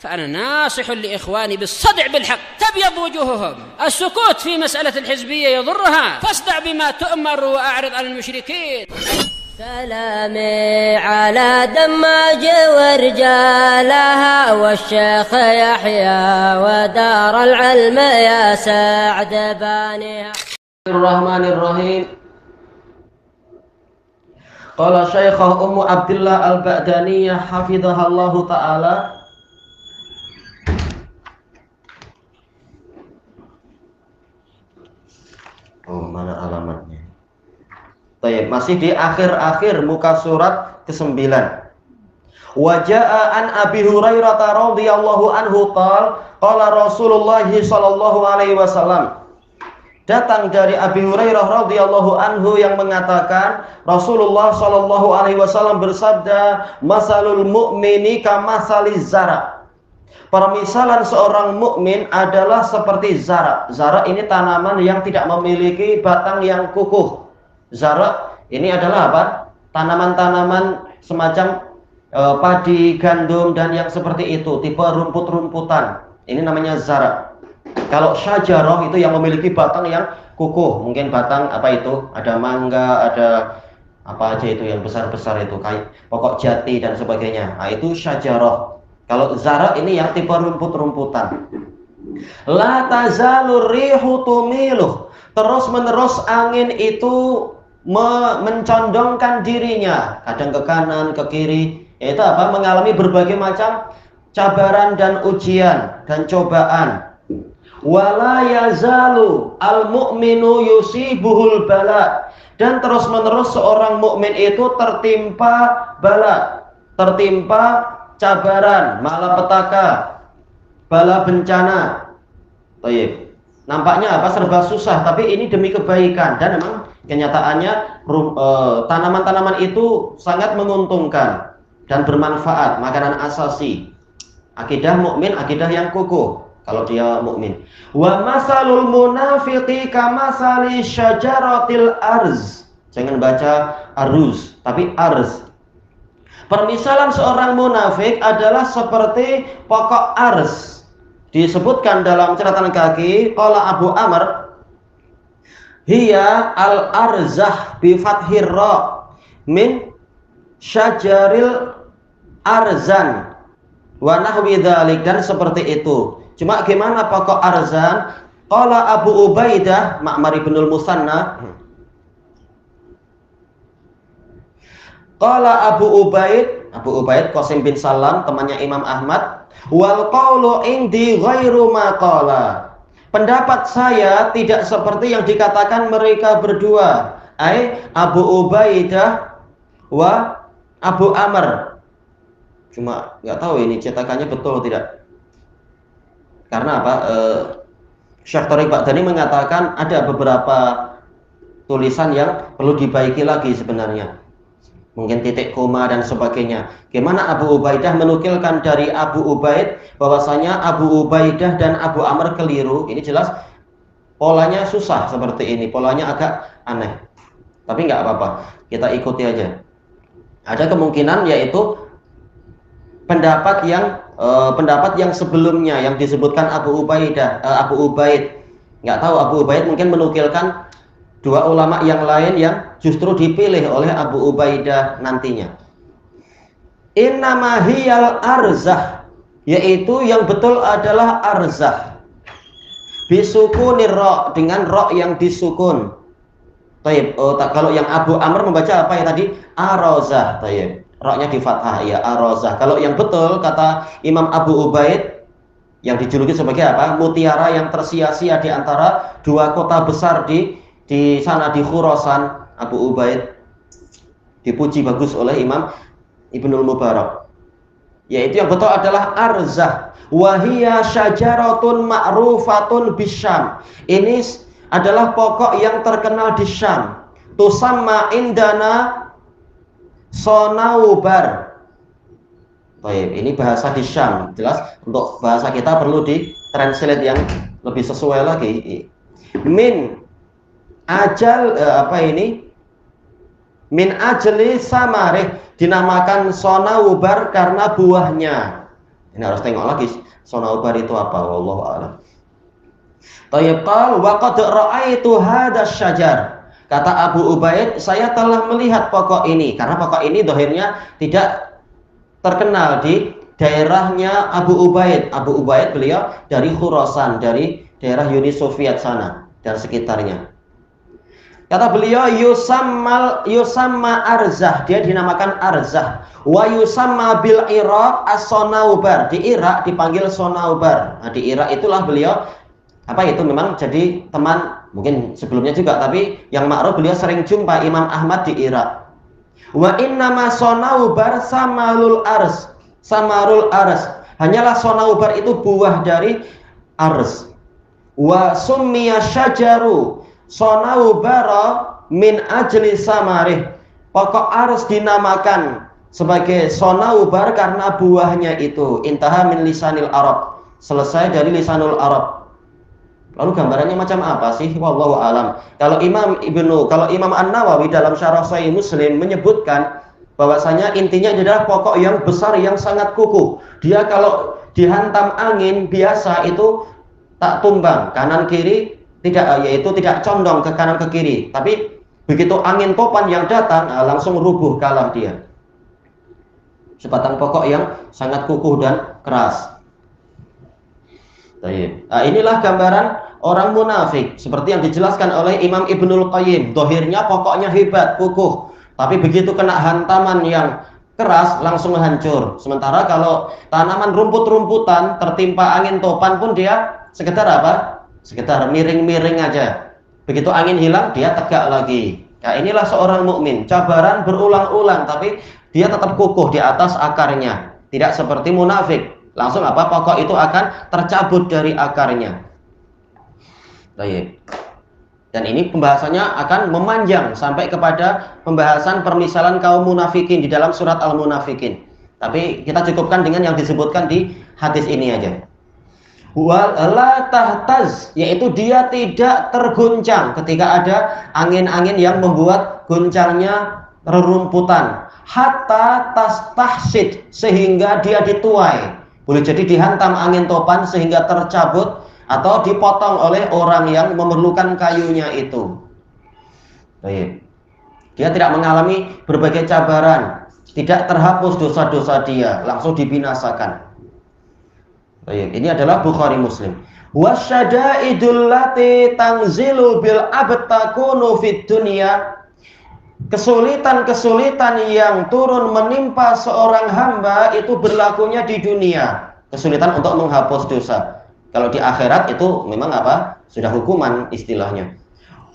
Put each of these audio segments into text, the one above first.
فأنا ناصح لإخواني بالصدع بالحق تبيض وجوههم. السكوت في مسألة الحزبية يضرها، فاصدع بما تؤمر وأعرض عن المشركين. سلامي على دماج ورجالها والشيخ يحيى ودار العلم يا سعد بانيها. الرحمن الرحيم. قال شيخه أم عبد الله البغدانية حفظها الله تعالى. Mana alamatnya? Baik, masih di akhir-akhir muka surat ke-9. Wa jaa an Abi Hurairah radhiyallahu anhu qala Rasulullah sallallahu alaihi wasallam. Datang dari Abi Hurairah radhiyallahu anhu yang mengatakan Rasulullah sallallahu alaihi wasallam bersabda, "Masalul mu'mini kamasaliz zara." Permisalan seorang mukmin adalah seperti zara. Zara ini tanaman yang tidak memiliki batang yang kukuh. Zara ini adalah apa? Tanaman-tanaman semacam padi, gandum dan yang seperti itu, tipe rumput-rumputan. Ini namanya zara. Kalau syajarah itu yang memiliki batang yang kukuh, mungkin batang apa itu? Ada mangga, ada apa aja itu yang besar-besar itu, kayak pokok jati dan sebagainya. Nah, itu syajarah. Kalau zara ini yang tipe rumput-rumputan. La tazalur rihu tumiluh. Terus-menerus angin itu mencondongkan dirinya, kadang ke kanan, ke kiri. Itu apa? Mengalami berbagai macam cabaran dan ujian dan cobaan. Wala yazalu al-mu'minu yusibuhul bala. Dan terus-menerus seorang mukmin itu tertimpa bala, tertimpa cabaran, malapetaka, bala bencana. Baik. Nampaknya apa? Serba susah, tapi ini demi kebaikan dan memang kenyataannya tanaman-tanaman itu sangat menguntungkan dan bermanfaat, makanan asasi. Akidah mukmin, akidah yang kukuh kalau dia mukmin. Wa masalul munafiqi kamasali syajaratil arz. Jangan baca aruz, tapi arz. Permisalan seorang munafik adalah seperti pokok arz. Disebutkan dalam catatan kaki, qala Abu Amr, hiya al-arzah bi fathir ra min syajaril arzan wa nahwi dzalik, dan seperti itu. Cuma gimana pokok arzan? Qala Abu Ubaidah, Ma'mar ibnul Musanna, qala Abu Ubaid Qasim bin Salam, temannya Imam Ahmad, wal qawlu indi ghairu ma qala. Pendapat saya tidak seperti yang dikatakan mereka berdua, Abu Ubaidah wa Abu Amr. Cuma nggak tahu ini cetakannya betul atau tidak. Karena apa? Syekh Thariq Baghdadi mengatakan ada beberapa tulisan yang perlu dibaiki lagi sebenarnya. Mungkin titik koma dan sebagainya. Gimana Abu Ubaidah menukilkan dari Abu Ubaid bahwasanya Abu Ubaidah dan Abu Amr keliru. Ini jelas polanya susah seperti ini, polanya agak aneh. Tapi nggak apa-apa, kita ikuti aja. Ada kemungkinan yaitu pendapat yang sebelumnya yang disebutkan Abu Ubaid. Nggak tahu, Abu Ubaid mungkin menukilkan dua ulama yang lain yang justru dipilih oleh Abu Ubaidah nantinya. Innama hiyal arzah, yaitu yang betul adalah arzah. Bisukunir ra, dengan ra yang disukun. Taib. Kalau yang Abu Amr membaca apa ya tadi? Arozah. Taib. Ra-nya di fathah, ya arozah. Kalau yang betul kata Imam Abu Ubaid yang dijuluki sebagai apa? Mutiara yang tersia-sia di antara dua kota besar di sana di Khurasan. Abu Ubaid dipuji bagus oleh Imam Ibnul Mubarak. Yaitu yang betul adalah arzah. Wahiyya syajaratun ma'rufatun bisyam. Ini adalah pokok yang terkenal di Syam. Tusamma indana sonaubar. Baik, ini bahasa di Syam. Jelas untuk bahasa kita perlu ditranslate yang lebih sesuai lagi. Min ajal min ajli samarih, dinamakan sonaubar karena buahnya. Ini harus tengok lagi sonaubar itu apa, wallahu a'lam. Tayyib qal wa qad ra'aitu hadzal syajar. Kata Abu Ubaid, saya telah melihat pokok ini, karena pokok ini dohirnya tidak terkenal di daerahnya Abu Ubaid. Abu Ubaid beliau dari Khurasan, dari daerah Uni Soviet sana dan sekitarnya. Kata beliau yusamma Arzah, dia dinamakan Arzah. Wa yusamma bil Iraq as-Sonaubar. Di Irak dipanggil Sonaubar. Nah, di Irak itulah beliau itu memang jadi teman, mungkin sebelumnya juga, tapi yang ma'ruf beliau sering jumpa Imam Ahmad di Irak. Wa innama Sonaubar samarul ars. Hanyalah Sonaubar itu buah dari ars. Wa summiya syajaru Sonaubara min ajli samarih. Pokok ars dinamakan sebagai Sonaubar karena buahnya itu. Intaha min lisanil Arab. Selesai dari lisanul Arab. Lalu gambarannya macam apa sih? Wallahu alam. Kalau Imam An-Nawawi dalam Syarah Sahih Muslim menyebutkan bahwasanya intinya adalah pokok yang besar yang sangat kukuh. Dia kalau dihantam angin biasa itu tak tumbang kanan kiri, tidak condong ke kanan ke kiri, tapi begitu angin topan yang datang langsung rubuh kalah dia. Sebatang pokok yang sangat kukuh dan keras. Nah, inilah gambaran orang munafik seperti yang dijelaskan oleh Imam Ibnul Qayyim. Dohirnya pokoknya hebat, kukuh, tapi begitu kena hantaman yang keras langsung hancur. Sementara kalau tanaman rumput-rumputan tertimpa angin topan pun dia sekedar apa? Sekedar miring-miring aja. Begitu angin hilang dia tegak lagi. Ya, inilah seorang mukmin. Cabaran berulang-ulang tapi dia tetap kukuh di atas akarnya. Tidak seperti munafik. Langsung pokok itu akan tercabut dari akarnya. Baik. Dan ini pembahasannya akan memanjang sampai kepada pembahasan permisalan kaum munafikin di dalam surat Al-Munafikin. Tapi kita cukupkan dengan yang disebutkan di hadis ini aja. Wala tahtaz, yaitu dia tidak terguncang ketika ada angin-angin yang membuat guncangnya rerumputan. Hatta tastahsid, sehingga dia dituai. Boleh jadi dihantam angin topan sehingga tercabut atau dipotong oleh orang yang memerlukan kayunya itu. Baik. Dia tidak mengalami berbagai cabaran, tidak terhapus dosa-dosa dia, langsung dibinasakan. Baik, ini adalah Bukhari Muslim. Wasyada'idul lati tanzilu bil abtakunu fid dunya. Kesulitan-kesulitan yang turun menimpa seorang hamba itu berlakunya di dunia. Kesulitan untuk menghapus dosa. Kalau di akhirat itu memang sudah hukuman istilahnya.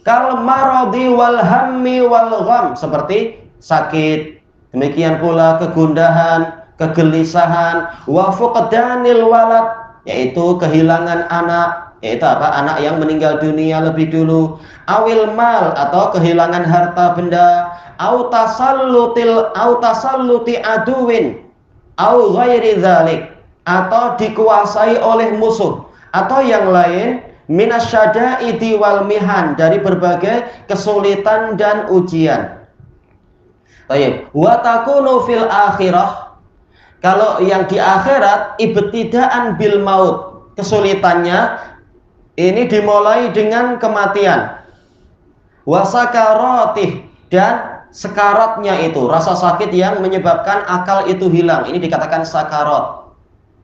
Kal maradi wal hammi wal gham, seperti sakit, demikian pula kegundahan, kegelisahan, wa fuqdanil walad, yaitu kehilangan anak, yaitu anak yang meninggal dunia lebih dulu, awil mal, atau kehilangan harta benda, au tasalluti aduwin, au ghairi dzalik, atau dikuasai oleh musuh, atau yang lain, minasyada'idi wal mihan, dari berbagai kesulitan dan ujian. Baik, wa takunu fil akhirah, kalau yang di akhirat ibtidaan bil maut, kesulitannya ini dimulai dengan kematian. Wasakaratih, dan sekaratnya itu rasa sakit yang menyebabkan akal itu hilang. Ini dikatakan sakarat.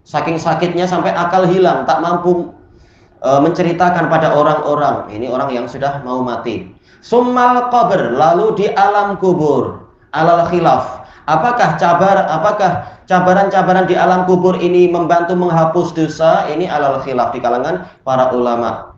Saking sakitnya sampai akal hilang, tak mampu menceritakan pada orang-orang. Ini orang yang sudah mau mati. Summal qabr, lalu di alam kubur. Alal khilaf. Apakah cabaran-cabaran di alam kubur ini membantu menghapus dosa? Ini alal khilaf di kalangan para ulama.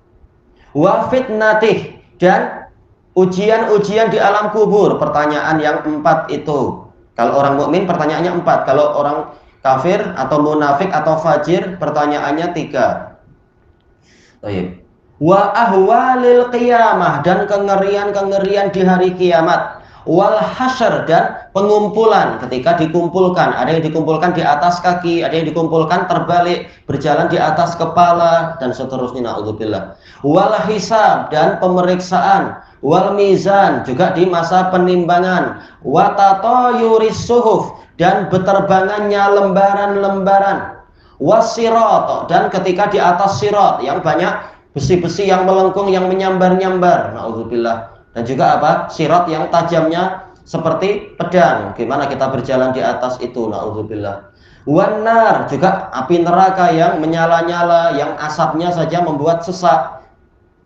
Wa fitnatih, dan ujian-ujian di alam kubur. Pertanyaan yang 4 itu. Kalau orang mukmin pertanyaannya 4. Kalau orang kafir atau munafik atau fajir pertanyaannya 3. Baik. Wa ahwalil qiyamah, dan kengerian-kengerian di hari kiamat. Wal hasyr, dan pengumpulan, ketika dikumpulkan, ada yang dikumpulkan di atas kaki, ada yang dikumpulkan terbalik, berjalan di atas kepala, dan seterusnya, naudzubillah. Wal hisab, dan pemeriksaan. Wal mizan, juga di masa penimbangan. Wa tatayuris suhuf, dan berterbangannya lembaran-lembaran. wasirat, dan ketika di atas sirat yang banyak besi-besi yang melengkung, yang menyambar-nyambar, naudzubillah. Dan juga apa? Sirat yang tajamnya seperti pedang. Gimana kita berjalan di atas itu, naudzubillah. Wanar, juga api neraka yang menyala-nyala, yang asapnya saja membuat sesak.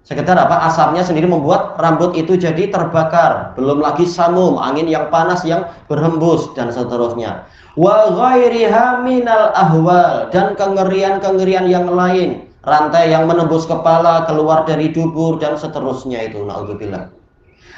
Sekedar apa? Asapnya sendiri membuat rambut itu jadi terbakar. Belum lagi samum, angin yang panas yang berhembus, dan seterusnya. Wa ghairiha minal ahwal, dan kengerian-kengerian yang lain. Rantai yang menembus kepala, keluar dari dubur, dan seterusnya itu, naudzubillah.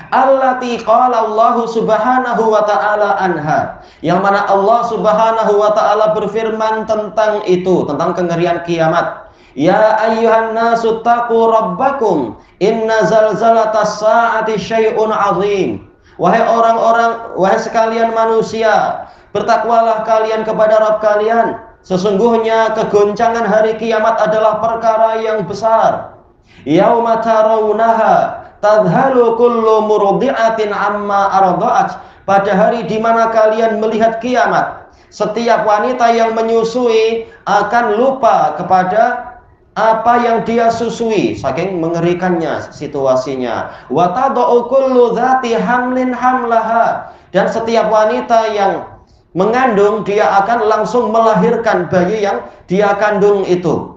Allati qala Allah subhanahu wa ta'ala anha, yang mana Allah subhanahu wa ta'ala berfirman tentang itu, tentang kengerian kiamat. Ya ayyuhan nasu taqu rabbakum inna zalzalatas sa'ati syai'un azim. Wahai orang-orang, wahai sekalian manusia, bertakwalah kalian kepada Rabb kalian. Sesungguhnya kegoncangan hari kiamat adalah perkara yang besar. Yauma tarawunaha tadhalu kullu murdi'atin amma arda'at. Pada hari di mana kalian melihat kiamat, setiap wanita yang menyusui akan lupa kepada apa yang dia susui, saking mengerikannya situasinya. Wa tad'u kullu dzati hamlin hamlaha, dan setiap wanita yang mengandung dia akan langsung melahirkan bayi yang dia kandung itu.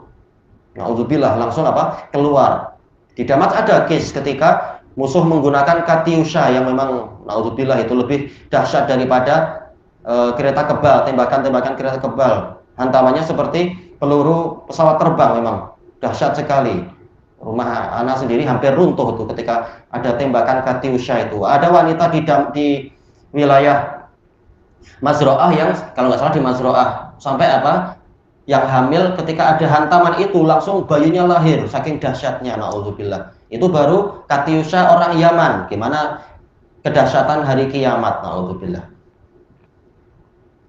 Naudzubillah, langsung apa? Keluar. Di Damas ada case ketika musuh menggunakan Katyusha yang memang naudzubillah itu lebih dahsyat daripada kereta kebal, tembakan-tembakan kereta kebal. Hantamannya seperti peluru pesawat terbang, memang dahsyat sekali. Rumah anak sendiri hampir runtuh itu ketika ada tembakan Katyusha itu. Ada wanita di wilayah Mazro'ah yang kalau nggak salah di Mazro'ah sampai apa? Yang hamil ketika ada hantaman itu langsung bayinya lahir, saking dahsyatnya, naudzubillah. Itu baru Katyusha orang Yaman. Gimana kedahsyatan hari kiamat, naudzubillah.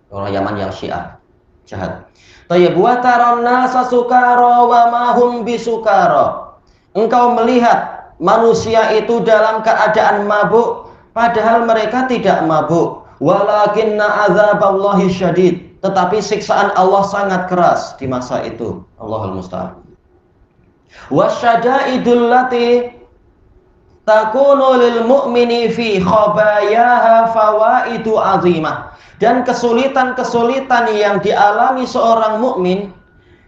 Orang Yaman yang Syiah jahat. Tayyib wa taranna sasukara wa ma hum bisukara. Engkau melihat manusia itu dalam keadaan mabuk padahal mereka tidak mabuk. Walakinna azaballahi syadid. Tetapi siksaan Allah sangat keras di masa itu. Allahul musta'an. Wasyada'idul lati takunu lil mu'mini fi khabayaha fawaidu azimah. Dan kesulitan-kesulitan yang dialami seorang mukmin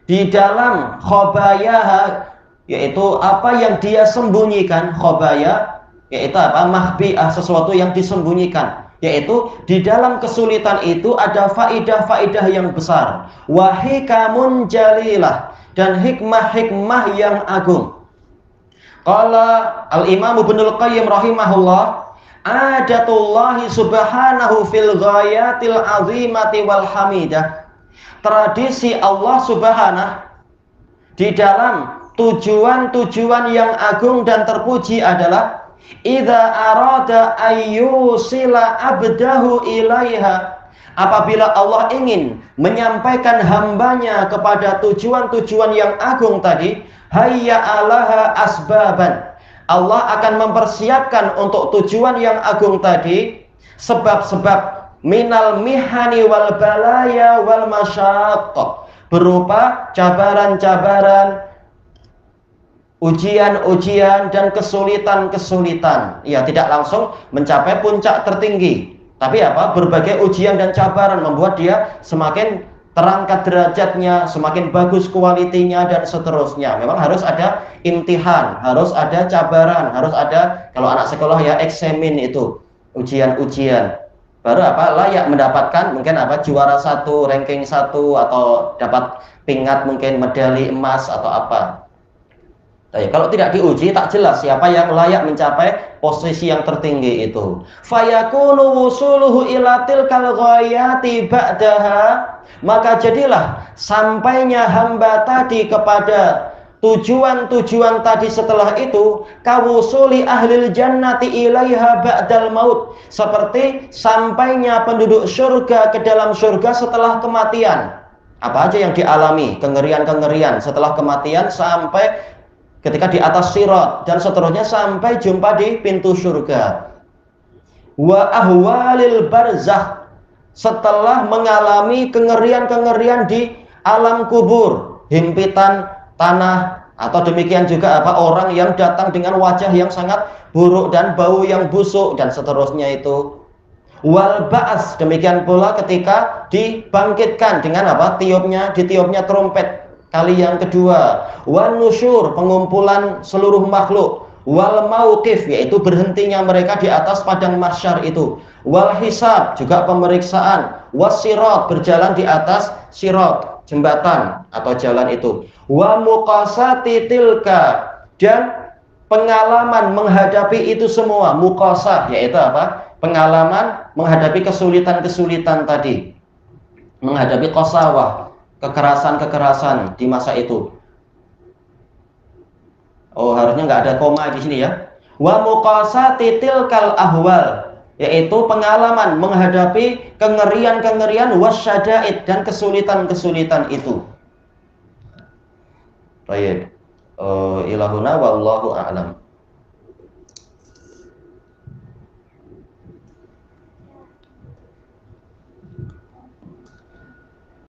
di dalam khabayaha, yaitu apa yang dia sembunyikan. Khabaya yaitu apa? Mahbi'ah, sesuatu yang disembunyikan. Yaitu di dalam kesulitan itu ada faidah-faidah yang besar, wahikamun jalilah, dan hikmah-hikmah yang agung. Qala al-Imam Ibnul Qayyim rahimahullah, adatullahi subhanahu fil ghayatil azimati wal hamidah. Tradisi Allah subhanahu di dalam tujuan-tujuan yang agung dan terpuji adalah idza arada ayyusila abdahu ilaiha, apabila Allah ingin menyampaikan hambanya kepada tujuan-tujuan yang agung tadi, hayya alaha asbaban, Allah akan mempersiapkan untuk tujuan yang agung tadi sebab-sebab minal mihani wal balaya wal masyaqqah, berupa cabaran-cabaran, ujian-ujian dan kesulitan-kesulitan. Ya, tidak langsung mencapai puncak tertinggi, tapi apa? Berbagai ujian dan cabaran membuat dia semakin terangkat derajatnya, semakin bagus kualitinya, dan seterusnya. Memang harus ada imtihan, harus ada cabaran, harus ada, kalau anak sekolah ya eksamen itu, ujian-ujian. Baru apa? Layak mendapatkan mungkin apa? Juara 1, ranking 1, atau dapat pingat mungkin medali emas atau apa. Kalau tidak diuji, tak jelas siapa yang layak mencapai posisi yang tertinggi itu. Fayakunu wusuluhu ila tilkal ghayati ba'daha, maka jadilah sampainya hamba tadi kepada tujuan-tujuan tadi setelah itu, kawusuli ahlil jannati ilaiha ba'dal maut, seperti sampainya penduduk surga ke dalam surga setelah kematian. Apa aja yang dialami, kengerian-kengerian setelah kematian sampai ketika di atas sirat dan seterusnya sampai jumpa di pintu surga. Wa ahwalil barzakh, setelah mengalami kengerian-kengerian di alam kubur, himpitan tanah, atau demikian juga orang yang datang dengan wajah yang sangat buruk dan bau yang busuk dan seterusnya itu. Wal ba'as, demikian pula ketika dibangkitkan dengan ditiupnya trompet kali yang kedua. Wan nusyur, pengumpulan seluruh makhluk. Wal mauqif, yaitu berhentinya mereka di atas padang mahsyar itu. Wal hisab, juga pemeriksaan. Wasirat, berjalan di atas sirat, jembatan atau jalan itu. Wa muqasati tilka, dan pengalaman menghadapi itu semua. Muqasah, yaitu pengalaman menghadapi kesulitan-kesulitan tadi, menghadapi qasawah, kekerasan-kekerasan di masa itu. Oh, harusnya nggak ada koma di sini ya. Wa muqasati tilkal ahwal, yaitu pengalaman menghadapi kengerian-kengerian, wasyada'id, dan kesulitan-kesulitan itu. Baik. Ilahuna wallahu a'lam.